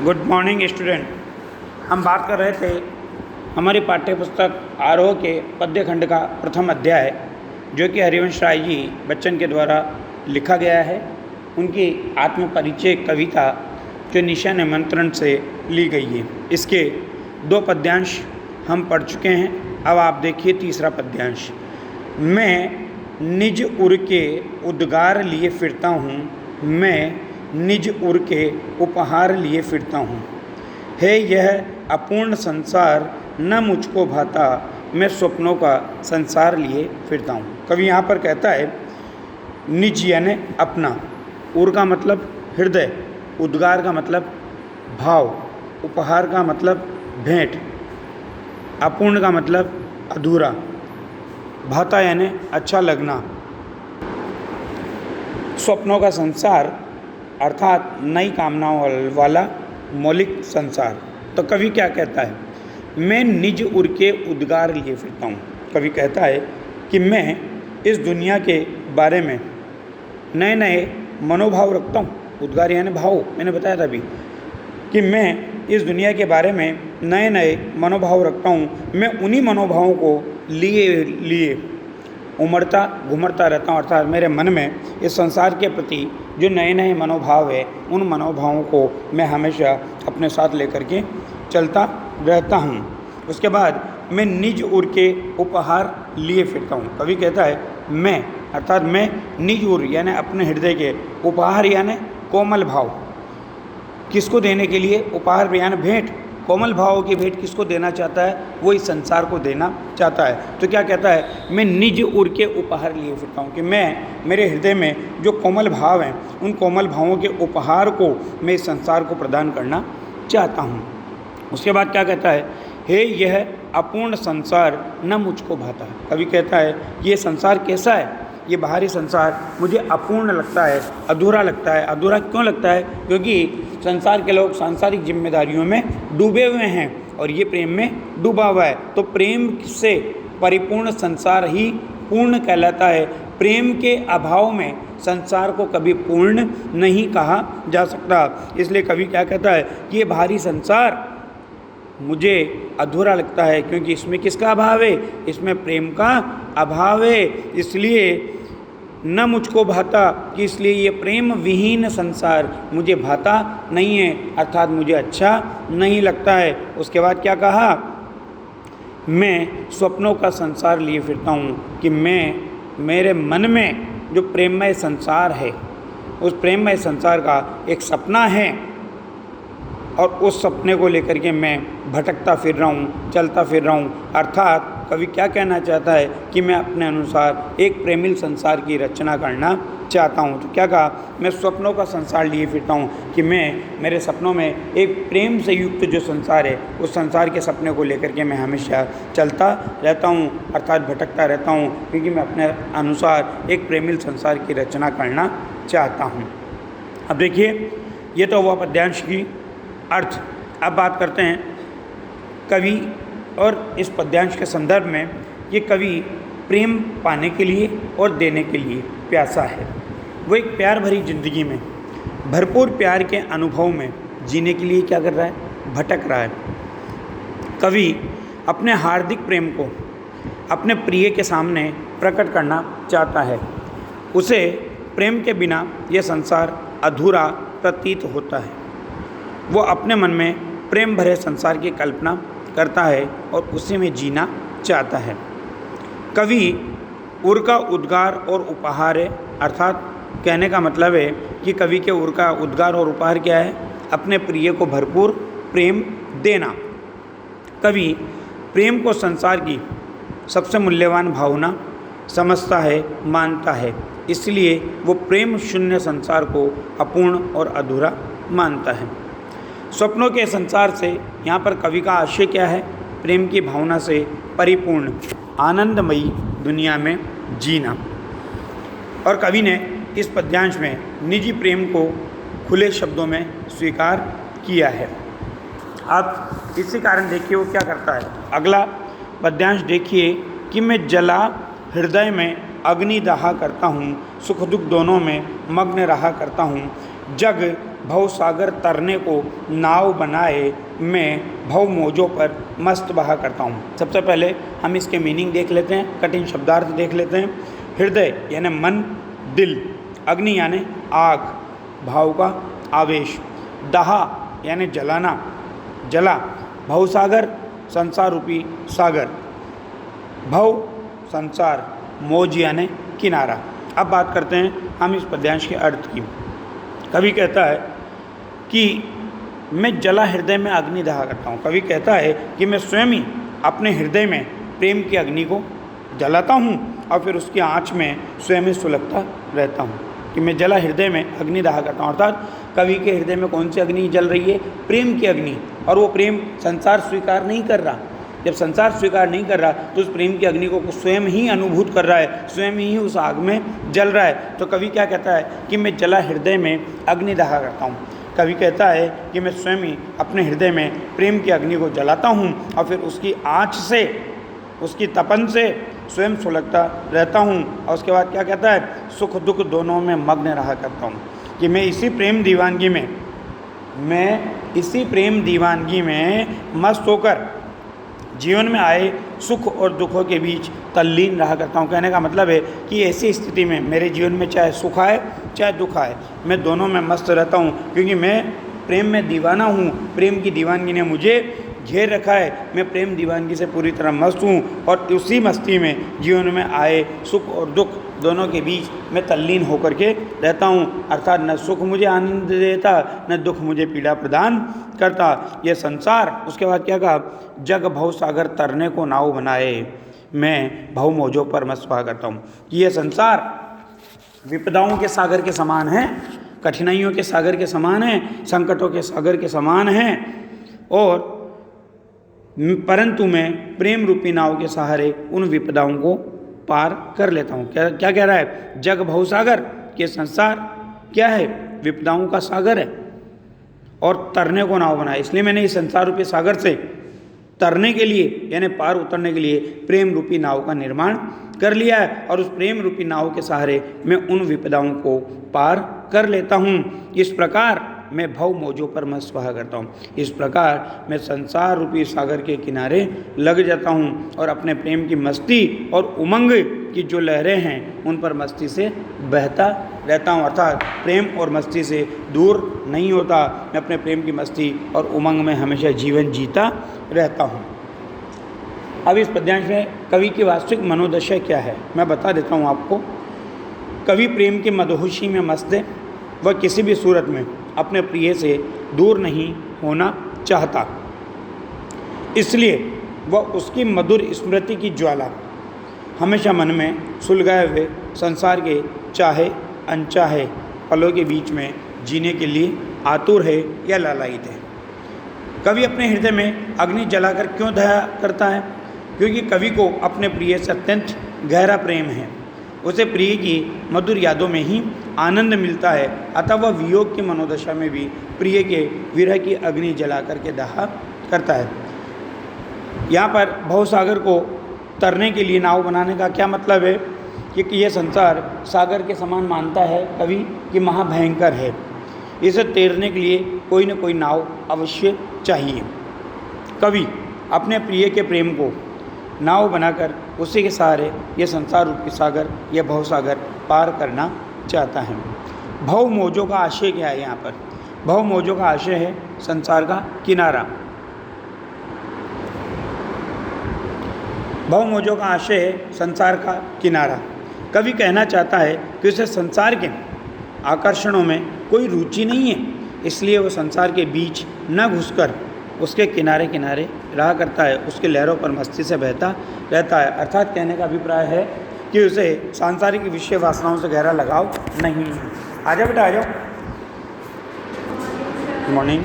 Good morning student. हम बात कर रहे थे हमारी पाठ्य पुस्तक आरोह के पद्य खंड का प्रथम अध्याय, जो कि हरिवंश राय जी बच्चन के द्वारा लिखा गया है। उनकी आत्मपरिचय कविता जो निशा निमंत्रण से ली गई है। इसके 2 पद्यांश हम पढ़ चुके हैं। अब आप देखिए तीसरा पद्यांश। मैं निज उर के उद्गार लिए फिरता हूँ, मैं निज उर के उपहार लिए फिरता हूँ। है यह अपूर्ण संसार न मुझको भाता, मैं स्वप्नों का संसार लिए फिरता हूँ। कवि यहाँ पर कहता है निज यानी अपना, उर का मतलब हृदय, उद्गार का मतलब भाव, उपहार का मतलब भेंट, अपूर्ण का मतलब अधूरा, भाता यानी अच्छा लगना, स्वप्नों का संसार अर्थात नई कामनाओं वाला मौलिक संसार। तो कवि क्या कहता है, मैं निज उर के उद्गार लिए फिरता हूँ। कवि कहता है कि मैं इस दुनिया के बारे में नए नए मनोभाव रखता हूँ। उद्गार यानी भाव, मैंने बताया था अभी कि मैं इस दुनिया के बारे में नए नए मनोभाव रखता हूँ। मैं उन्हीं मनोभावों को लिए उमड़ता घुमड़ता रहता हूँ, अर्थात मेरे मन में इस संसार के प्रति जो नए नए मनोभाव है, उन मनोभावों को मैं हमेशा अपने साथ लेकर के चलता रहता हूँ। उसके बाद मैं निज उर के उपहार लिए फिरता हूँ। कवि कहता है मैं, अर्थात मैं निज उर यानी अपने हृदय के, उपहार यानी कोमल भाव, किसको देने के लिए, उपहार यानी भेंट, कोमल भाव की भेंट किसको देना चाहता है, वो इस संसार को देना चाहता है। तो क्या कहता है, मैं निज उर के उपहार लिए फिरता हूँ कि मैं मेरे हृदय में जो कोमल भाव हैं, उन कोमल भावों के उपहार को मैं इस संसार को प्रदान करना चाहता हूँ। उसके बाद क्या कहता है, हे यह अपूर्ण संसार न मुझको भाता। कवि कहता है ये संसार कैसा है, ये बाहरी संसार मुझे अपूर्ण लगता है, अधूरा लगता है। अधूरा क्यों लगता है, क्योंकि संसार के लोग सांसारिक जिम्मेदारियों में डूबे हुए हैं और ये प्रेम में डूबा हुआ है। तो प्रेम से परिपूर्ण संसार ही पूर्ण कहलाता है। प्रेम के अभाव में संसार को कभी पूर्ण नहीं कहा जा सकता। इसलिए कवि क्या कहता है कि ये बाहरी संसार मुझे अधूरा लगता है, क्योंकि इसमें किसका अभाव है, इसमें प्रेम का अभाव है। इसलिए न मुझको भाता, कि इसलिए ये प्रेम विहीन संसार मुझे भाता नहीं है, अर्थात मुझे अच्छा नहीं लगता है। उसके बाद क्या कहा, मैं स्वप्नों का संसार लिए फिरता हूँ कि मैं, मेरे मन में जो प्रेममय संसार है, उस प्रेममय संसार का एक सपना है और उस सपने को लेकर के मैं भटकता फिर रहा हूँ, चलता फिर रहा हूँ। अर्थात कवि क्या कहना चाहता है कि मैं अपने अनुसार एक प्रेमिल संसार की रचना करना चाहता हूँ। तो क्या कहा, मैं स्वप्नों का संसार लिए फिरता हूँ कि मैं, मेरे सपनों में एक प्रेम से युक्त जो संसार है, उस संसार के सपने को लेकर के मैं हमेशा चलता रहता हूँ, अर्थात भटकता रहता हूँ, क्योंकि मैं अपने अनुसार एक प्रेमिल संसार की रचना करना चाहता हूँ। अब देखिए, ये तो हुआ पद्यांश की अर्थ। अब बात करते हैं कवि और इस पद्यांश के संदर्भ में। ये कवि प्रेम पाने के लिए और देने के लिए प्यासा है। वो एक प्यार भरी ज़िंदगी में, भरपूर प्यार के अनुभव में जीने के लिए क्या कर रहा है, भटक रहा है। कवि अपने हार्दिक प्रेम को अपने प्रिय के सामने प्रकट करना चाहता है। उसे प्रेम के बिना यह संसार अधूरा प्रतीत होता है। वो अपने मन में प्रेम भरे संसार की कल्पना करता है और उसी में जीना चाहता है। कवि उर का उद्गार और उपहार है, अर्थात कहने का मतलब है कि कवि के उर का उद्गार और उपहार क्या है, अपने प्रिय को भरपूर प्रेम देना। कवि प्रेम को संसार की सबसे मूल्यवान भावना समझता है, मानता है। इसलिए वो प्रेम शून्य संसार को अपूर्ण और अधूरा मानता है। स्वप्नों के संसार से यहाँ पर कवि का आशय क्या है, प्रेम की भावना से परिपूर्ण आनंदमयी दुनिया में जीना। और कवि ने इस पद्यांश में निजी प्रेम को खुले शब्दों में स्वीकार किया है। अब इसी कारण देखिए वो क्या करता है। अगला पद्यांश देखिए कि मैं जला हृदय में अग्नि दहा करता हूँ, सुख दुख दोनों में मग्न रहा करता हूँ। जग भव सागर तरने को नाव बनाए, मैं भव मौजों पर मस्त बहा करता हूँ। सबसे पहले हम इसके मीनिंग देख लेते हैं, कठिन शब्दार्थ देख लेते हैं। हृदय यानी मन, दिल, अग्नि यानी आग, भाव का आवेश, दहा यानी जलाना, जला, भवसागर संसार रूपी सागर, भव संसार, मौज यानी किनारा। अब बात करते हैं हम इस पद्यांश के अर्थ की। कवि कहता है कि मैं जला हृदय में अग्नि दहा करता हूँ। कवि कहता है कि मैं स्वयं ही अपने हृदय में प्रेम की अग्नि को जलाता हूँ और फिर उसकी आँच में स्वयं ही सुलगता रहता हूँ, कि मैं जला हृदय में अग्नि दहा करता हूँ। अर्थात कवि के हृदय में कौन सी अग्नि जल रही है? प्रेम की अग्नि। और वो प्रेम संसार स्वीकार नहीं कर रहा। जब संसार स्वीकार नहीं कर रहा तो उस प्रेम की अग्नि को स्वयं ही अनुभूत कर रहा है, स्वयं ही उस आग में जल रहा है। तो कवि क्या कहता है कि मैं जला हृदय में अग्नि दहा करता हूँ। कवि कहता है कि मैं स्वयं ही अपने हृदय में प्रेम की अग्नि को जलाता हूँ और फिर उसकी आँच से, उसकी तपन से स्वयं सुलगता रहता हूँ। और उसके बाद क्या कहता है? सुख दुख दोनों में मग्न रहा करता हूँ, कि मैं इसी प्रेम दीवानगी में मस्त होकर जीवन में आए सुख और दुखों के बीच तल्लीन रहा करता हूँ। कहने का मतलब है कि ऐसी स्थिति में मेरे जीवन में चाहे सुख आए चाहे दुख आए, मैं दोनों में मस्त रहता हूँ, क्योंकि मैं प्रेम में दीवाना हूँ। प्रेम की दीवानगी ने मुझे घेर रखा है। मैं प्रेम दीवानगी से पूरी तरह मस्त हूँ और उसी मस्ती में जीवन में आए सुख और दुख दोनों के बीच मैं तल्लीन होकर के रहता हूँ। अर्थात न सुख मुझे आनंद देता, न दुख मुझे पीड़ा प्रदान करता। यह संसार, उसके बाद क्या कहा? जग भव सागर तरने को नाव बनाए, मैं भव मौजों पर मस्त बहा करता हूँ। कि यह संसार विपदाओं के सागर के समान है, कठिनाइयों के सागर के समान है, संकटों के सागर के समान है, और परंतु मैं प्रेम रूपी नाव के सहारे उन विपदाओं को पार कर लेता हूँ। क्या कह रहा है? जग भव सागर, के संसार क्या है? विपदाओं का सागर है, और तरने को नाव बनाया। इसलिए मैंने इस संसार रूपी सागर से तरने के लिए यानी पार उतरने के लिए प्रेम रूपी नाव का निर्माण कर लिया है, और उस प्रेम रूपी नाव के सहारे मैं उन विपदाओं को पार कर लेता हूँ। इस प्रकार मैं भव मौजों पर मस्त बहा करता हूँ। इस प्रकार मैं संसार रूपी सागर के किनारे लग जाता हूँ और अपने प्रेम की मस्ती और उमंग की जो लहरें हैं उन पर मस्ती से बहता रहता हूँ। अर्थात प्रेम और मस्ती से दूर नहीं होता, मैं अपने प्रेम की मस्ती और उमंग में हमेशा जीवन जीता रहता हूँ। अब इस पद्यांश में कवि की वास्तविक मनोदशा क्या है मैं बता देता हूँ आपको। कवि प्रेम की मदहोशी में मस्त है। वह किसी भी सूरत में अपने प्रिय से दूर नहीं होना चाहता, इसलिए वह उसकी मधुर स्मृति की ज्वाला हमेशा मन में सुलगाए हुए संसार के चाहे अनचाहे पलों के बीच में जीने के लिए आतुर है या लालायित है। कवि अपने हृदय में अग्नि जलाकर क्यों दया करता है? क्योंकि कवि को अपने प्रिय से अत्यंत गहरा प्रेम है। उसे प्रिय की मधुर यादों में ही आनंद मिलता है, अतः वह वियोग की मनोदशा में भी प्रिय के विरह की अग्नि जला करके दहा करता है। यहाँ पर भवसागर को तरने के लिए नाव बनाने का क्या मतलब है? क्योंकि यह संसार सागर के समान मानता है कवि कि महाभयंकर है, इसे तैरने के लिए कोई न कोई नाव अवश्य चाहिए। कवि अपने प्रिय के प्रेम को नाव बनाकर उसी के सहारे ये संसार रूपी सागर, यह भवसागर पार करना चाहता है। भव मौजों का आशय क्या है? यहाँ पर भव मौजों का आशय है संसार का किनारा। भव मौजों का आशय है संसार का किनारा। कवि कहना चाहता है कि उसे संसार के आकर्षणों में कोई रुचि नहीं है, इसलिए वो संसार के बीच न घुसकर उसके किनारे किनारे रहा करता है, उसके लहरों पर मस्ती से बहता रहता है। अर्थात कहने का अभिप्राय है कि उसे सांसारिक विषय वासनाओं से गहरा लगाव नहीं है। आ जाओ बेटा, आ जाओ। Good morning.